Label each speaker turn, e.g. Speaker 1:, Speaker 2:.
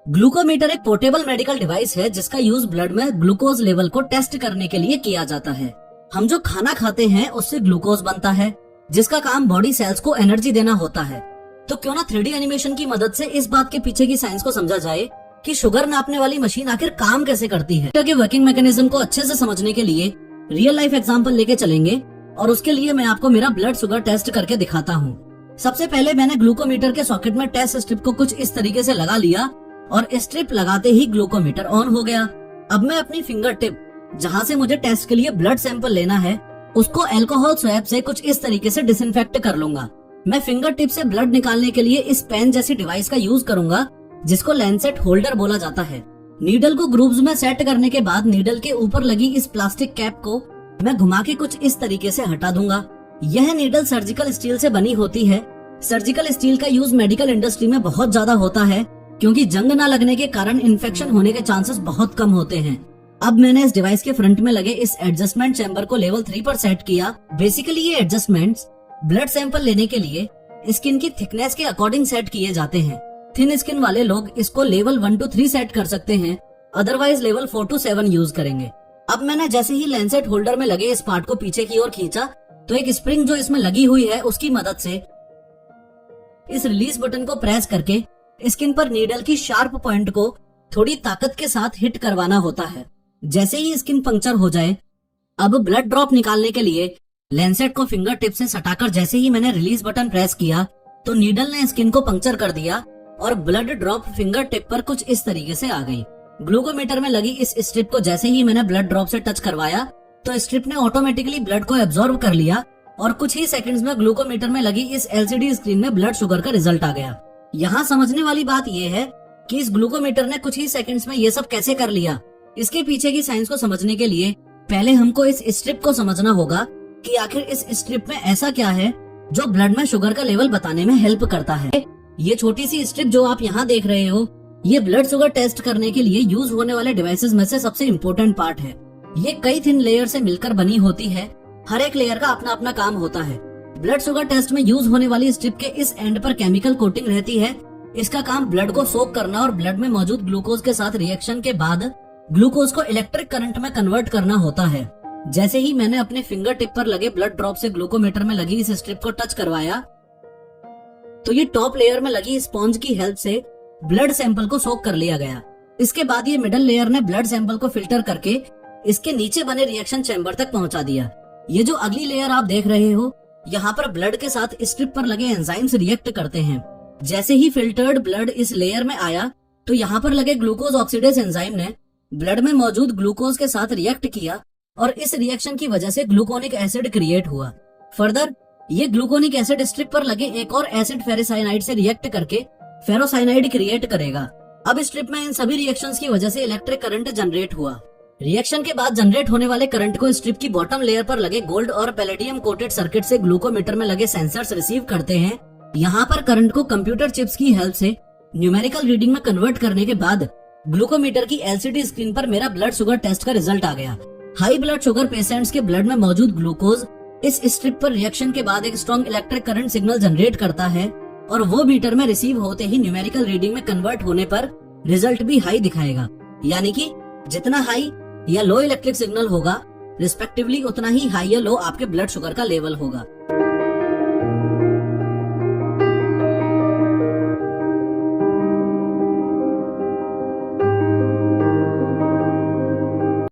Speaker 1: Glucometer एक portable medical device है जिसका यूज ब्लड में ग्लूकोज लेवल को टेस्ट करने के लिए किया जाता है। हम जो खाना खाते हैं उससे ग्लूकोज बनता है जिसका काम बॉडी सेल्स को एनर्जी देना होता है। तो क्यों ना 3D एनिमेशन की मदद से इस बात के पीछे की साइंस को समझा जाए कि शुगर नापने वाली मशीन आखिर काम कैसे करती है। के वर्किंग मैकेनिज्म को अच्छे से समझने के लिए रियल लाइफ एग्जांपल लेके चलेंगे और उसके लिए मैं आपको मेरा ब्लड शुगर टेस्ट करके दिखाता हूँ। सबसे पहले मैंने ग्लूकोमीटर के सॉकेट में टेस्ट स्ट्रिप को कुछ इस तरीके से लगा लिया और स्ट्रिप लगाते ही ग्लूकोमीटर ऑन हो गया। अब मैं अपनी फिंगर टिप जहाँ से मुझे टेस्ट के लिए ब्लड सैंपल लेना है उसको अल्कोहल स्वैब से कुछ इस तरीके से डिसइंफेक्ट कर लूंगा। मैं फिंगर टिप से ब्लड निकालने के लिए इस पेन जैसी डिवाइस का यूज करूंगा जिसको लैंसेट होल्डर बोला जाता है। नीडल को ग्रूव्स में सेट करने के बाद नीडल के ऊपर लगी इस प्लास्टिक कैप को मैं घुमा के कुछ इस तरीके से हटा दूंगा। यह नीडल सर्जिकल स्टील से बनी होती है। सर्जिकल स्टील का यूज मेडिकल इंडस्ट्री में बहुत ज्यादा होता है क्योंकि जंग ना लगने के कारण इन्फेक्शन होने के चांसेस बहुत कम होते हैं। अब मैंने इस डिवाइस के फ्रंट में लगे इस एडजस्टमेंट चैम्बर को लेवल 3 पर सेट किया। बेसिकली ये एडजस्टमेंट्स ब्लड सैंपल लेने के लिए स्किन की थिकनेस के अकॉर्डिंग सेट किए जाते हैं। थिन स्किन वाले लोग इसको लेवल 1 to 3 सेट कर सकते हैं, अदरवाइज लेवल 4 to 7 यूज करेंगे। अब मैंने जैसे ही लैंसेट होल्डर में लगे इस पार्ट को पीछे की ओर खींचा तो एक स्प्रिंग जो इसमें लगी हुई है उसकी मदद से इस रिलीज बटन को प्रेस करके स्किन पर नीडल की शार्प पॉइंट को थोड़ी ताकत के साथ हिट करवाना होता है। जैसे ही स्किन पंक्चर हो जाए, अब ब्लड ड्रॉप निकालने के लिए लैंसेट को फिंगर टिप से सटाकर जैसे ही मैंने रिलीज बटन प्रेस किया तो नीडल ने स्किन को पंक्चर कर दिया और ब्लड ड्रॉप फिंगर टिप पर कुछ इस तरीके से आ गई। ग्लूकोमीटर में लगी इस स्ट्रिप को जैसे ही मैंने ब्लड ड्रॉप से टच करवाया तो स्ट्रिप ने ऑटोमेटिकली ब्लड को एब्जॉर्ब कर लिया और कुछ ही सेकंड्स में ग्लूकोमीटर में लगी इस LCD स्क्रीन में ब्लड शुगर का रिजल्ट आ गया। यहाँ समझने वाली बात यह है कि इस ग्लूकोमीटर ने कुछ ही सेकंड्स में ये सब कैसे कर लिया। इसके पीछे की साइंस को समझने के लिए पहले हमको इस स्ट्रिप को समझना होगा कि आखिर इस स्ट्रिप में ऐसा क्या है जो ब्लड में शुगर का लेवल बताने में हेल्प करता है। ये छोटी सी स्ट्रिप जो आप यहाँ देख रहे हो ये ब्लड शुगर टेस्ट करने के लिए यूज होने वाले डिवाइसेस में से सबसे इम्पोर्टेंट पार्ट है। ये कई थिन लेयर से मिलकर बनी होती है। हर एक लेयर का अपना अपना काम होता है। ब्लड शुगर टेस्ट में यूज होने वाली स्ट्रिप के इस एंड पर केमिकल कोटिंग रहती है। इसका काम ब्लड को सोक करना और ब्लड में मौजूद ग्लूकोज के साथ रिएक्शन के बाद ग्लूकोज को इलेक्ट्रिक करंट में कन्वर्ट करना होता है। जैसे ही मैंने अपने फिंगर टिप पर लगे ब्लड ड्रॉप से ग्लूकोमीटर में लगी इस स्ट्रिप को टच करवाया तो ये टॉप लेयर में लगी स्पॉन्ज की हेल्प से ब्लड सैंपल को सोक कर लिया गया। इसके बाद ये मिडल लेयर ने ब्लड सैंपल को फिल्टर करके इसके नीचे बने रिएक्शन चैम्बर तक पहुंचा दिया। ये जो अगली लेयर आप देख रहे हो यहाँ पर ब्लड के साथ स्ट्रिप पर लगे एंजाइम्स रिएक्ट करते हैं। जैसे ही फिल्टर्ड ब्लड इस लेयर में आया तो यहाँ पर लगे ग्लूकोज ऑक्सीडेज एंजाइम ने ब्लड में मौजूद ग्लूकोज के साथ रिएक्ट किया और इस रिएक्शन की वजह से ग्लूकोनिक एसिड क्रिएट हुआ। फर्दर ये ग्लूकोनिक एसिड स्ट्रिप पर लगे एक और एसिड फेरोसाइनाइड से रिएक्ट करके फेरोसाइनाइड क्रिएट करेगा। अब स्ट्रिप में इन सभी रिएक्शंस की वजह से इलेक्ट्रिक करंट जनरेट हुआ। रिएक्शन के बाद जनरेट होने वाले करंट को स्ट्रिप की बॉटम लेयर पर लगे गोल्ड और पैलेडियम कोटेड सर्किट से ग्लूकोमीटर में लगे सेंसर्स रिसीव करते हैं। यहाँ पर करंट को कंप्यूटर चिप्स की हेल्प से न्यूमेरिकल रीडिंग में कन्वर्ट करने के बाद ग्लूकोमीटर की LCD स्क्रीन पर मेरा ब्लड शुगर टेस्ट का रिजल्ट आ गया। हाई ब्लड शुगर पेशेंट्स के ब्लड में मौजूद ग्लूकोज इस स्ट्रिप पर रिएक्शन के बाद एक strong electric current signal generate करता है और वो मीटर में रिसीव होते ही न्यूमेरिकल रीडिंग में कन्वर्ट होने पर रिजल्ट भी हाई दिखाएगा। यानी कि जितना हाई या लो इलेक्ट्रिक सिग्नल होगा रिस्पेक्टिवली उतना ही हाई या लो आपके ब्लड शुगर का लेवल होगा।